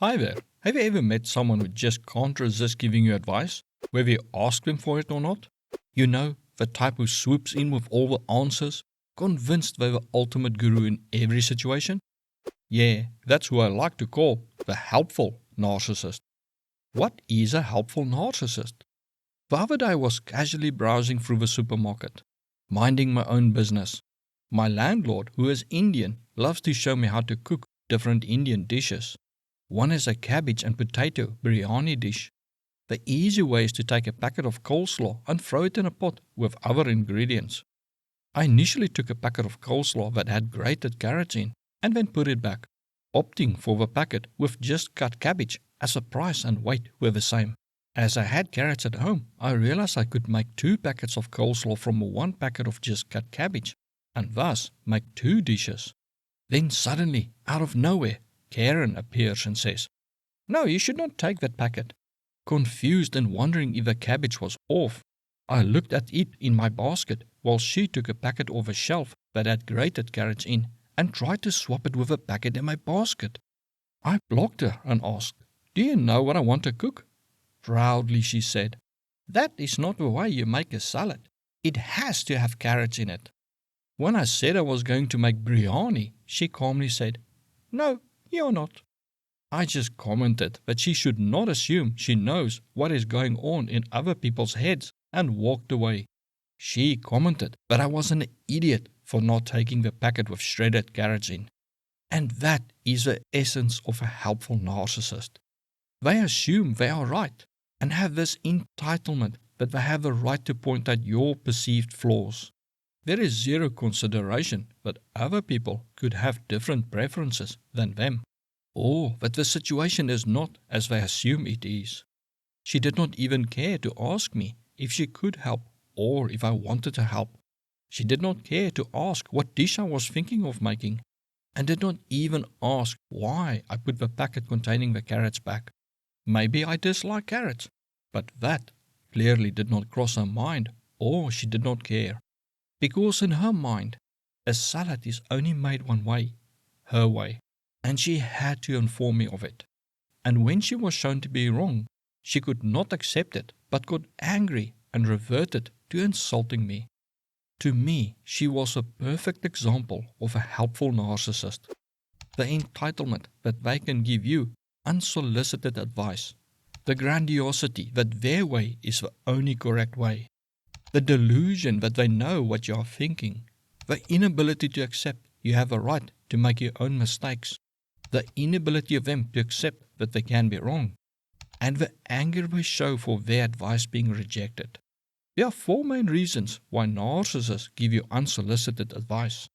Hi there. Have you ever met someone who just can't resist giving you advice, whether you ask them for it or not? You know, the type who swoops in with all the answers, convinced they're the ultimate guru in every situation? Yeah, that's who I like to call the helpful narcissist. What is a helpful narcissist? The other day I was casually browsing through the supermarket, minding my own business. My landlord, who is Indian, loves to show me how to cook different Indian dishes. One is a cabbage and potato biryani dish. The easy way is to take a packet of coleslaw and throw it in a pot with other ingredients. I initially took a packet of coleslaw that had grated carrots in and then put it back, opting for the packet with just cut cabbage as the price and weight were the same. As I had carrots at home, I realized I could make 2 packets of coleslaw from 1 packet of just cut cabbage, and thus make 2 dishes. Then suddenly, out of nowhere, Karen appears and says, "No, you should not take that packet." Confused and wondering if the cabbage was off, I looked at it in my basket while she took a packet off a shelf that had grated carrots in and tried to swap it with a packet in my basket. I blocked her and asked, "Do you know what I want to cook?" Proudly she said, "That is not the way you make a salad. It has to have carrots in it." When I said I was going to make biryani, she calmly said, "No, you're not." I just commented that she should not assume she knows what is going on in other people's heads and walked away. She commented that I was an idiot for not taking the packet with shredded carrots in. And that is the essence of a helpful narcissist. They assume they are right and have this entitlement that they have the right to point at your perceived flaws. There is zero consideration that other people could have different preferences than them, or that the situation is not as they assume it is. She did not even care to ask me if she could help or if I wanted to help. She did not care to ask what dish I was thinking of making, and did not even ask why I put the packet containing the carrots back. Maybe I dislike carrots, but that clearly did not cross her mind, or she did not care. Because in her mind, a salad is only made one way, her way, and she had to inform me of it. And when she was shown to be wrong, she could not accept it, but got angry and reverted to insulting me. To me, she was a perfect example of a helpful narcissist. The entitlement that they can give you unsolicited advice. The grandiosity that their way is the only correct way. The delusion that they know what you are thinking. The inability to accept you have a right to make your own mistakes. The inability of them to accept that they can be wrong. And the anger they show for their advice being rejected. There are 4 main reasons why narcissists give you unsolicited advice.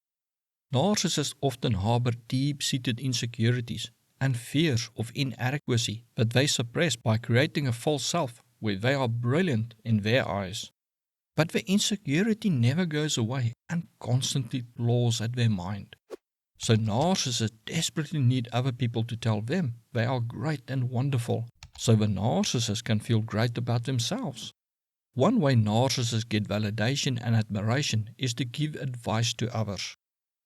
Narcissists often harbor deep-seated insecurities and fears of inadequacy that they suppress by creating a false self where they are brilliant in their eyes. But the insecurity never goes away and constantly claws at their mind. So narcissists desperately need other people to tell them they are great and wonderful, so the narcissist can feel great about themselves. One way narcissists get validation and admiration is to give advice to others,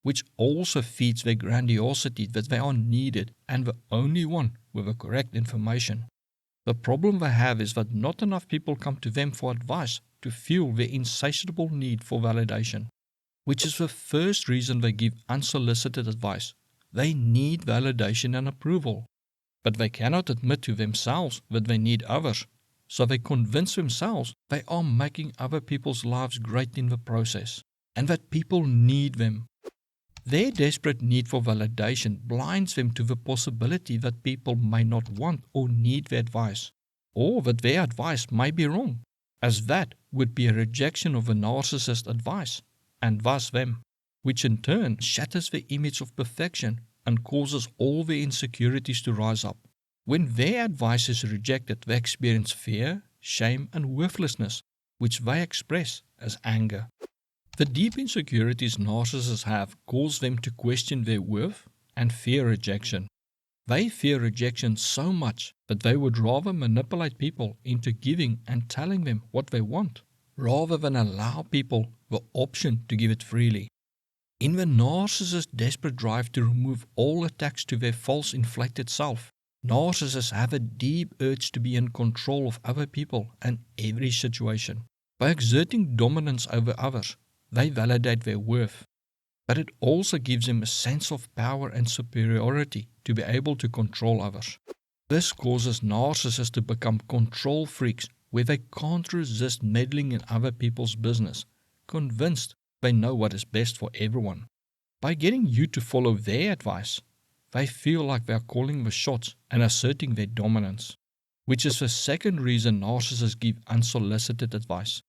which also feeds their grandiosity that they are needed and the only one with the correct information. The problem they have is that not enough people come to them for advice to fuel their insatiable need for validation, which is the first reason they give unsolicited advice. They need validation and approval, but they cannot admit to themselves that they need others, so they convince themselves they are making other people's lives great in the process, and that people need them. Their desperate need for validation blinds them to the possibility that people may not want or need their advice, or that their advice may be wrong, as that would be a rejection of a narcissist's advice, and thus them, which in turn shatters their image of perfection and causes all their insecurities to rise up. When their advice is rejected, they experience fear, shame, and worthlessness, which they express as anger. The deep insecurities narcissists have cause them to question their worth and fear rejection. They fear rejection so much that they would rather manipulate people into giving and telling them what they want, rather than allow people the option to give it freely. In the narcissist's desperate drive to remove all attacks to their false inflated self, Narcissists have a deep urge to be in control of other people and every situation. By exerting dominance over others, they validate their worth. But it also gives them a sense of power and superiority to be able to control others. This causes narcissists to become control freaks where they can't resist meddling in other people's business, convinced they know what is best for everyone. By getting you to follow their advice, they feel like they are calling the shots and asserting their dominance, which is the second reason narcissists give unsolicited advice.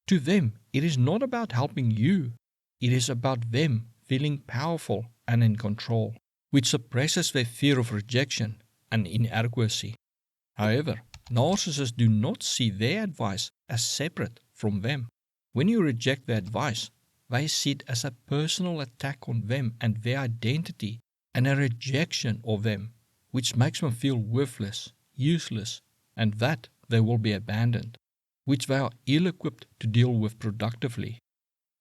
To them, it is not about helping you, it is about them feeling powerful and in control, which suppresses their fear of rejection and inadequacy. However, narcissists do not see their advice as separate from them. When you reject their advice, they see it as a personal attack on them and their identity and a rejection of them, which makes them feel worthless, useless, and that they will be abandoned, which they are ill-equipped to deal with productively.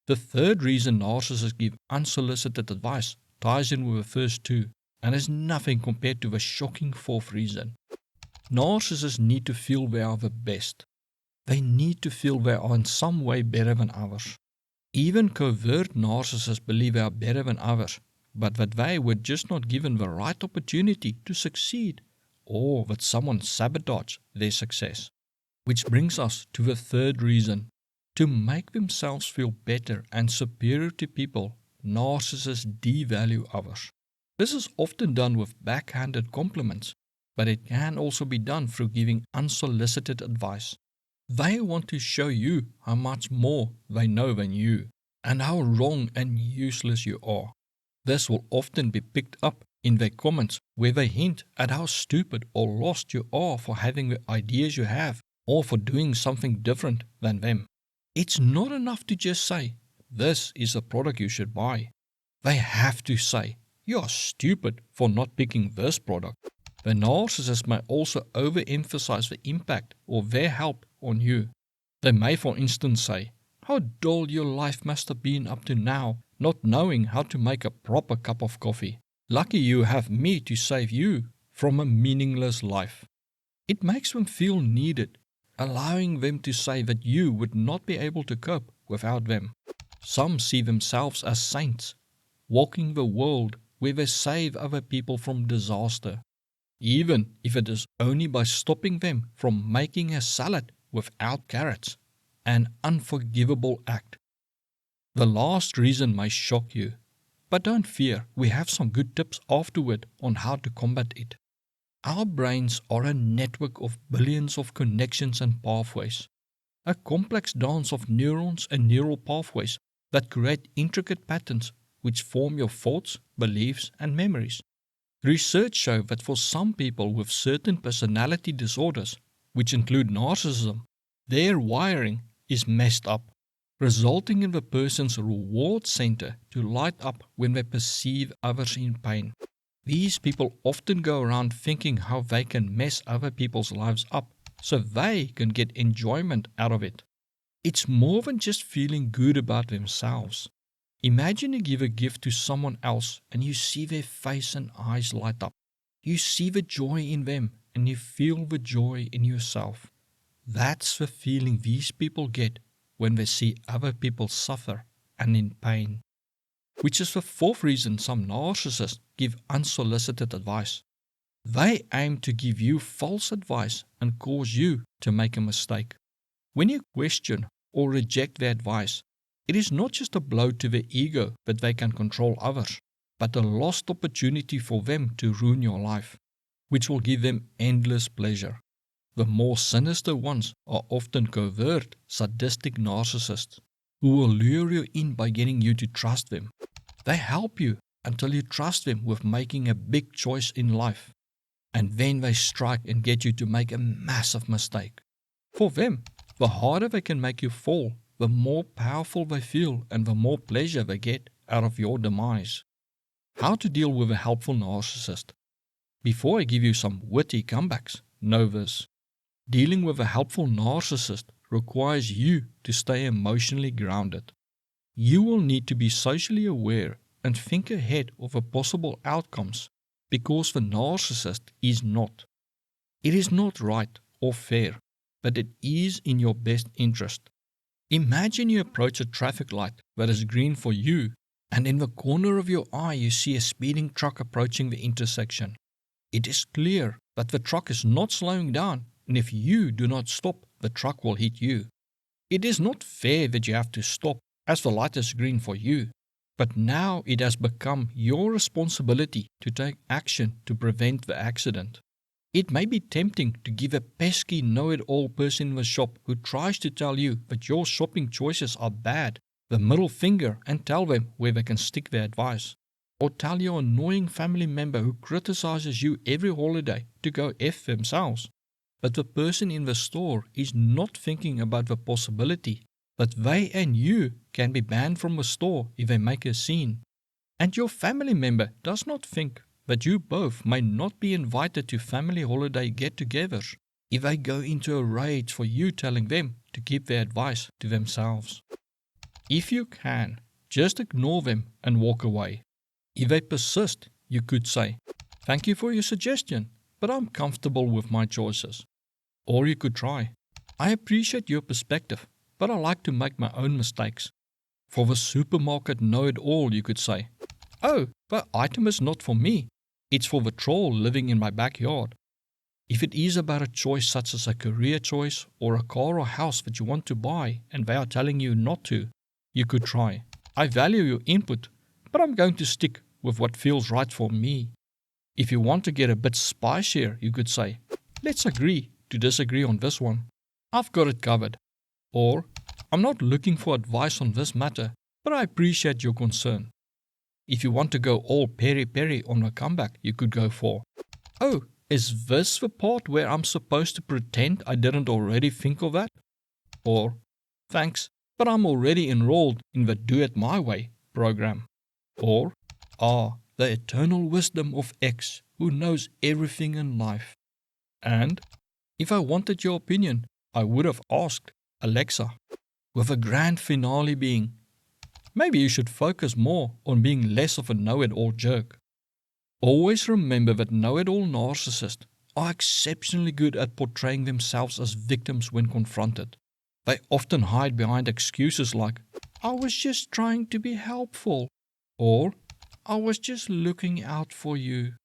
The third reason narcissists give unsolicited advice ties in with the first two and is nothing compared to the shocking fourth reason. Narcissists need to feel they are the best. They need to feel they are in some way better than others. Even covert narcissists believe they are better than others, but that they were just not given the right opportunity to succeed, or that someone sabotaged their success. Which brings us to the third reason. To make themselves feel better and superior to people, narcissists devalue others. This is often done with backhanded compliments, but it can also be done through giving unsolicited advice. They want to show you how much more they know than you, and how wrong and useless you are. This will often be picked up in their comments where they hint at how stupid or lost you are for having the ideas you have, or for doing something different than them. It's not enough to just say, this is a product you should buy. They have to say, you are stupid for not picking this product. The narcissist may also overemphasize the impact of their help on you. They may, for instance, say, how dull your life must have been up to now, not knowing how to make a proper cup of coffee. Lucky you have me to save you from a meaningless life. It makes them feel needed, allowing them to say that you would not be able to cope without them. Some see themselves as saints, walking the world where they save other people from disaster, even if it is only by stopping them from making a salad without carrots, an unforgivable act. The last reason may shock you, but don't fear, we have some good tips afterward on how to combat it. Our brains are a network of billions of connections and pathways, a complex dance of neurons and neural pathways that create intricate patterns which form your thoughts, beliefs, and memories. Research shows that for some people with certain personality disorders, which include narcissism, their wiring is messed up, resulting in the person's reward center to light up when they perceive others in pain. These people often go around thinking how they can mess other people's lives up so they can get enjoyment out of it. It's more than just feeling good about themselves. Imagine you give a gift to someone else and you see their face and eyes light up. You see the joy in them and you feel the joy in yourself. That's the feeling these people get when they see other people suffer and in pain. Which is the fourth reason some narcissists give unsolicited advice. They aim to give you false advice and cause you to make a mistake. When you question or reject their advice, it is not just a blow to their ego that they can control others, but a lost opportunity for them to ruin your life, which will give them endless pleasure. The more sinister ones are often covert, sadistic narcissists who will lure you in by getting you to trust them. They help you until you trust them with making a big choice in life, and then they strike and get you to make a massive mistake. For them, the harder they can make you fall, the more powerful they feel and the more pleasure they get out of your demise. How to deal with a helpful narcissist? Before I give you some witty comebacks, know this. Dealing with a helpful narcissist requires you to stay emotionally grounded. You will need to be socially aware and think ahead of the possible outcomes because the narcissist is not. It is not right or fair, but it is in your best interest. Imagine you approach a traffic light that is green for you, and in the corner of your eye you see a speeding truck approaching the intersection. It is clear that the truck is not slowing down, and if you do not stop, the truck will hit you. It is not fair that you have to stop as the light is green for you, but now it has become your responsibility to take action to prevent the accident. It may be tempting to give a pesky know-it-all person in the shop who tries to tell you that your shopping choices are bad the middle finger and tell them where they can stick their advice. Or tell your annoying family member who criticizes you every holiday to go F themselves. But the person in the store is not thinking about the possibility that they and you can be banned from the store if they make a scene. And your family member does not think that you both may not be invited to family holiday get-togethers if they go into a rage for you telling them to keep their advice to themselves. If you can, just ignore them and walk away. If they persist, you could say, "Thank you for your suggestion, but I'm comfortable with my choices." Or you could try, "I appreciate your perspective, but I like to make my own mistakes." For the supermarket know-it-all, you could say, "Oh, the item is not for me. It's for the troll living in my backyard." If it is about a choice such as a career choice or a car or house that you want to buy and they are telling you not to, you could try, "I value your input, but I'm going to stick with what feels right for me." If you want to get a bit spicier, you could say, "Let's agree to disagree on this one. I've got it covered." Or, "I'm not looking for advice on this matter, but I appreciate your concern." If you want to go all peri-peri on a comeback, you could go for, "Oh, is this the part where I'm supposed to pretend I didn't already think of that?" Or, "Thanks, but I'm already enrolled in the Do It My Way program." Or, the eternal wisdom of X who knows everything in life. And, if I wanted your opinion, I would have asked Alexa, with a grand finale being, "Maybe you should focus more on being less of a know-it-all jerk." Always remember that know-it-all narcissists are exceptionally good at portraying themselves as victims when confronted. They often hide behind excuses like, "I was just trying to be helpful," or "I was just looking out for you."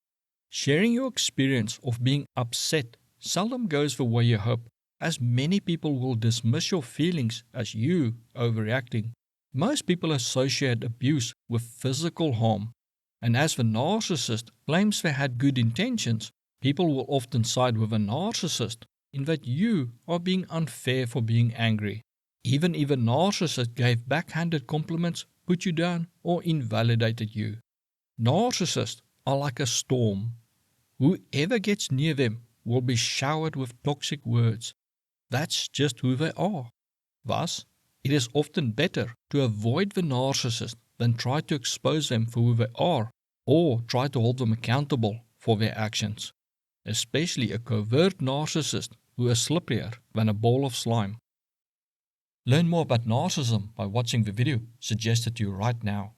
Sharing your experience of being upset seldom goes the way you hope, as many people will dismiss your feelings as you overreacting. Most people associate abuse with physical harm, and as the narcissist claims they had good intentions, people will often side with a narcissist in that you are being unfair for being angry. Even if a narcissist gave backhanded compliments, put you down, or invalidated you. Narcissists are like a storm. Whoever gets near them will be showered with toxic words. That's just who they are. Thus, it is often better to avoid the narcissist than try to expose them for who they are or try to hold them accountable for their actions, especially a covert narcissist who is slipperier than a ball of slime. Learn more about narcissism by watching the video suggested to you right now.